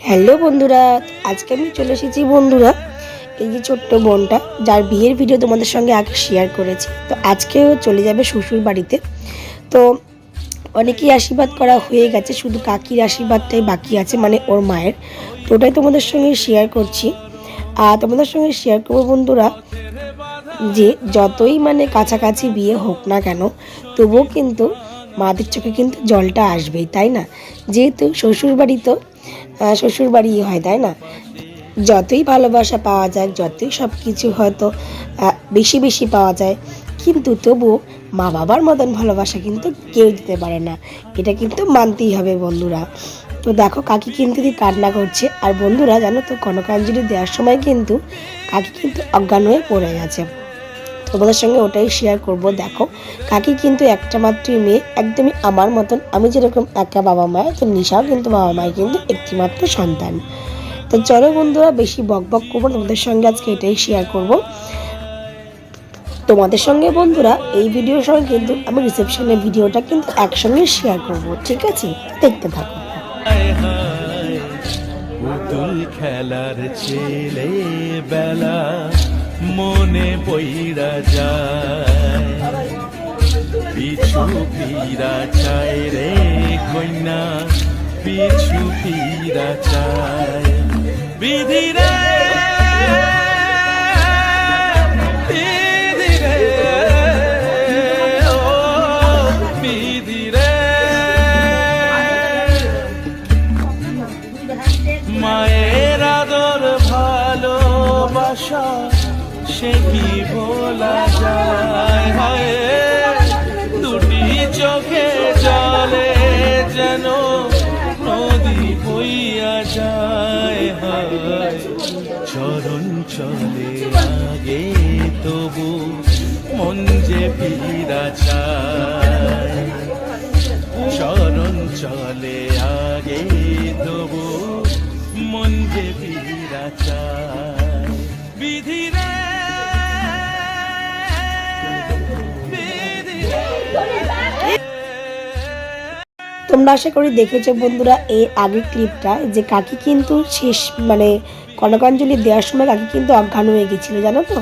Hello বন্ধুরা, আজকে আমি চলে এসেছি বন্ধুরা এই যে ছোট্ট বোনটা যার বিয়ের ভিডিও তোমাদের সঙ্গে আগে শেয়ার করেছি। তো আজকেও চলে যাবে শ্বশুর বাড়িতে। তো অনেকেই আশীর্বাদ করা হয়ে গেছে, শুধু কাকির আশীর্বাদটাই বাকি আছে, মানে ওর মায়ের। তো ওটাই তোমাদের সঙ্গে শেয়ার করছি। আর তোমাদের সঙ্গে শেয়ার করবো বন্ধুরা যে যতই মানে কাছাকাছি বিয়ে হোক না কেন, তবুও কিন্তু মাদের চোখে কিন্তু জলটা আসবেই, তাই না? যেহেতু শ্বশুরবাড়ি তো শ্বশুরবাড়ি হয়, তাই না? যতই ভালোবাসা পাওয়া যায়, যতই সব কিছু হয়তো বেশি বেশি পাওয়া যায়, কিন্তু তবুও মা বাবার মতন ভালোবাসা কিন্তু কেউ দিতে পারে না। এটা কিন্তু মানতেই হবে বন্ধুরা। তো দেখো কাকি কিন্তু কান্না করছে। আর বন্ধুরা জানো তো, কনকাঞ্জলি দেওয়ার সময় কিন্তু কাকি কিন্তু অজ্ঞান হয়ে পড়ে গেছে। তোমাদের সঙ্গে ওটাই শেয়ার করব। দেখো কাকি কিন্তু একটা মাত্রই মেয়ে, একদমই আমার মতন। আমি যেরকম একা বাবা মায়ের, তো নিশাও কিন্তু বাবা মায়ের কিন্তু একটি মাত্র সন্তান। তো চলো বন্ধুরা, বেশি বক বক করবো, তোমাদের সঙ্গে আজকে এটাই শেয়ার করব তোমাদের সঙ্গে বন্ধুরা। এই ভিডিওর সঙ্গে কিন্তু আমি রিসেপশনের ভিডিওটা কিন্তু একসঙ্গে শেয়ার করব, ঠিক আছে? দেখতে থাকো। পুতুল খেলার ছেলে বেলা মনে পইরা যায়, পিছু ফিরা চায় রে কন্যা, পিছু ফিরা চায় বিধিরে। মায়ের আদর ভালোবাসা সে কি বলা যায়, হয় দুটি চোখে জলে যেন নদী বইয়া যায়, হয় চরণ চলে আগে তবু মন যে ফিরা চায়, চরণ চলে আগে তবু মন যে ফিরা চায় বিধিরে। তোমরা আশা করি দেখেছো বন্ধুরা এই আগের ক্লিপটা, যে কাকি কিন্তু শেষ মানে কনকাঞ্জলি দেওয়ার সময় কাকি কিন্তু অজ্ঞান হয়ে গেছিল, জানো তো।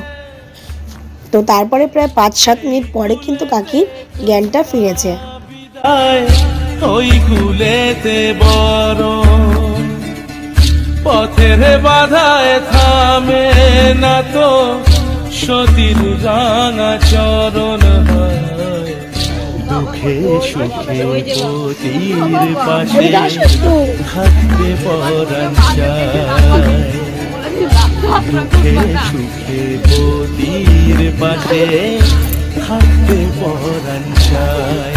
তো তারপরে প্রায় 5-7 মিনিট পরে কিন্তু কাকির জ্ঞানটা ফিরেছে। ওই কুলেতে বড় পথের বাধায় থামে না তো সতীর রাঙা চরণ, হয় দুঃখে সুখে পতির পাশে থাকতে পরাণ চায়, দুঃখে সুখে পতির পাশে থাকতে পরাণ চায়।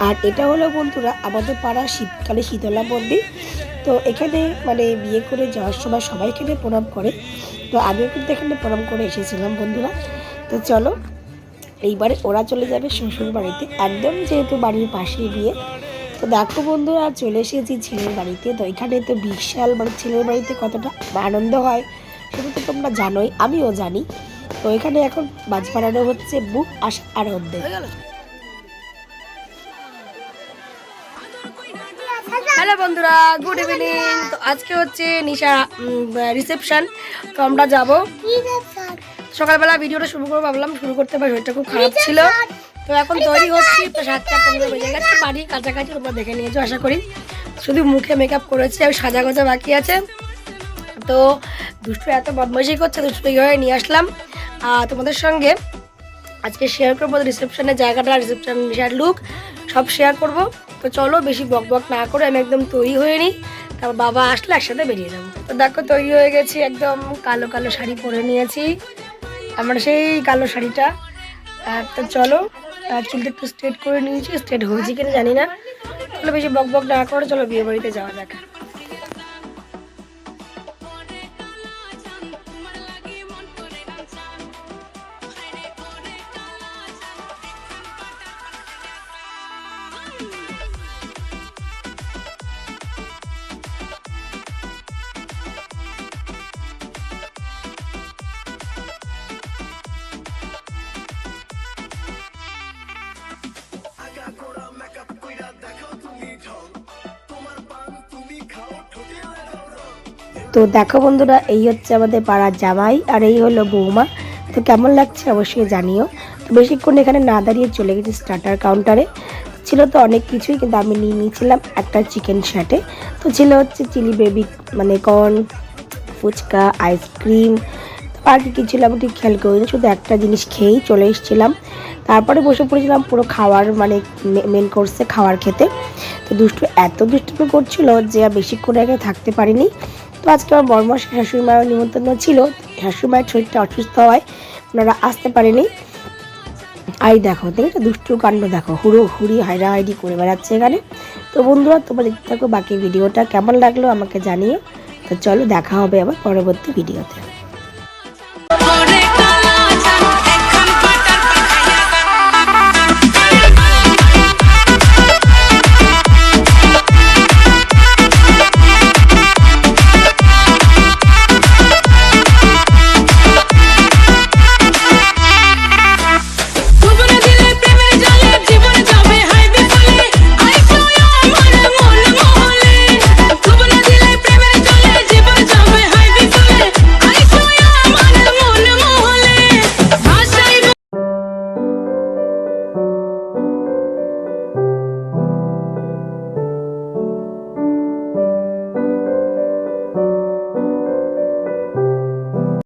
আর এটা হলো বন্ধুরা আমাদের পাড়া শীতকালে শীতলা মন্দির। তো এখানে মানে বিয়ে করে যাওয়ার সময় সবাই এখানে প্রণাম করে। তো আমিও কিন্তু এখানে প্রণাম করে এসেছিলাম বন্ধুরা। তো চলো এইবারে ওরা চলে যাবে শ্বশুর বাড়িতে, একদম যেহেতু বাড়ির পাশেই বিয়ে। তো দেখো বন্ধুরা চলে এসেছি ছেলের বাড়িতে। তো এখানে তো বিশাল মানে ছেলের বাড়িতে কতটা আনন্দ হয় সেটা তো তোমরা জানোই, আমিও জানি। তো এখানে এখন বাজ বানানো হচ্ছে বুক আশা আনন্দে। হ্যালো বন্ধুরা, গুড ইভিনিং। তো আজকে হচ্ছে নিশা রিসেপশন। তো আমরা যাবো সকালবেলা। ভিডিওটা শুরু করবো ভাবলাম, শুরু করতে পারি, শরীরটা খুব খারাপ ছিল। তো এখন তৈরি হচ্ছি, তো 7:15 বেজে গেছে, বাড়ির কাছাকাছি। তোমরা দেখে নিয়েছো আশা করি। শুধু মুখে মেকআপ করেছে, আর সাজা গোজা বাকি আছে। তো দুষ্টু এত বদমাইশি করছে, দুষ্টু হয়ে নিয়ে আসলাম তোমাদের সঙ্গে আজকে শেয়ার করবো রিসেপশনের জায়গাটা, রিসেপশন নিশার লুক সব শেয়ার করব। তো চলো বেশি বক বক না করে আমি একদম তৈরি হয়ে নিই, তারপর বাবা আসলে একসাথে বেরিয়ে যাবো। তো দেখো তৈরি হয়ে গেছি, একদম কালো কালো শাড়ি পরে নিয়েছি, আমার সেই কালো শাড়িটা। তো চলো চুলটা একটু স্ট্রেট করে নিয়েছি, স্ট্রেট হয়েছি কিনা জানি না। চলো বেশি বক বক না করে চলো বিয়ে বাড়িতে যাওয়া যাক। তো দেখো বন্ধুরা, এই হচ্ছে আমাদের পাড়ার জামাই আর এই হলো বৌমা। তো কেমন লাগছে অবশ্যই জানিও। তো বেশিক্ষণ এখানে না দাঁড়িয়ে চলে গেছি স্টার্টার কাউন্টারে। ছিল তো অনেক কিছুই, কিন্তু আমি নিয়ে নিয়েছিলাম একটা চিকেন শ্যাটে। তো ছিল হচ্ছে চিলি বেবি মানে কর্ন, ফুচকা, আইসক্রিম, আর কি ছিল আমি ঠিক খেয়াল করিনি, শুধু একটা জিনিস খেয়েই চলে এসেছিলাম। তারপরে বসে পড়েছিলাম পুরো খাওয়ার মানে মেন কোর্সে খাওয়ার খেতে। তো এত দুষ্টুমি করছিল যে আর বেশিক্ষণ আগে থাকতে পারিনি। তো আজকে আমার বড়মাস শাশুড়ি মায়ের নিমন্ত্রণ ছিল, শাশুড়ি মায়ের শরীরটা অসুস্থ হওয়ায় ওনারা আসতে পারেনি। আর দেখো দেখো দুষ্টু কাণ্ড, দেখো হুড়ি হাইডি করে বেড়াচ্ছে এখানে। তো বন্ধুরা, তোমরা দেখতে থাকো বাকি ভিডিওটা, কেমন লাগলো আমাকে জানিও। তো চলো দেখা হবে আবার পরবর্তী ভিডিওতে।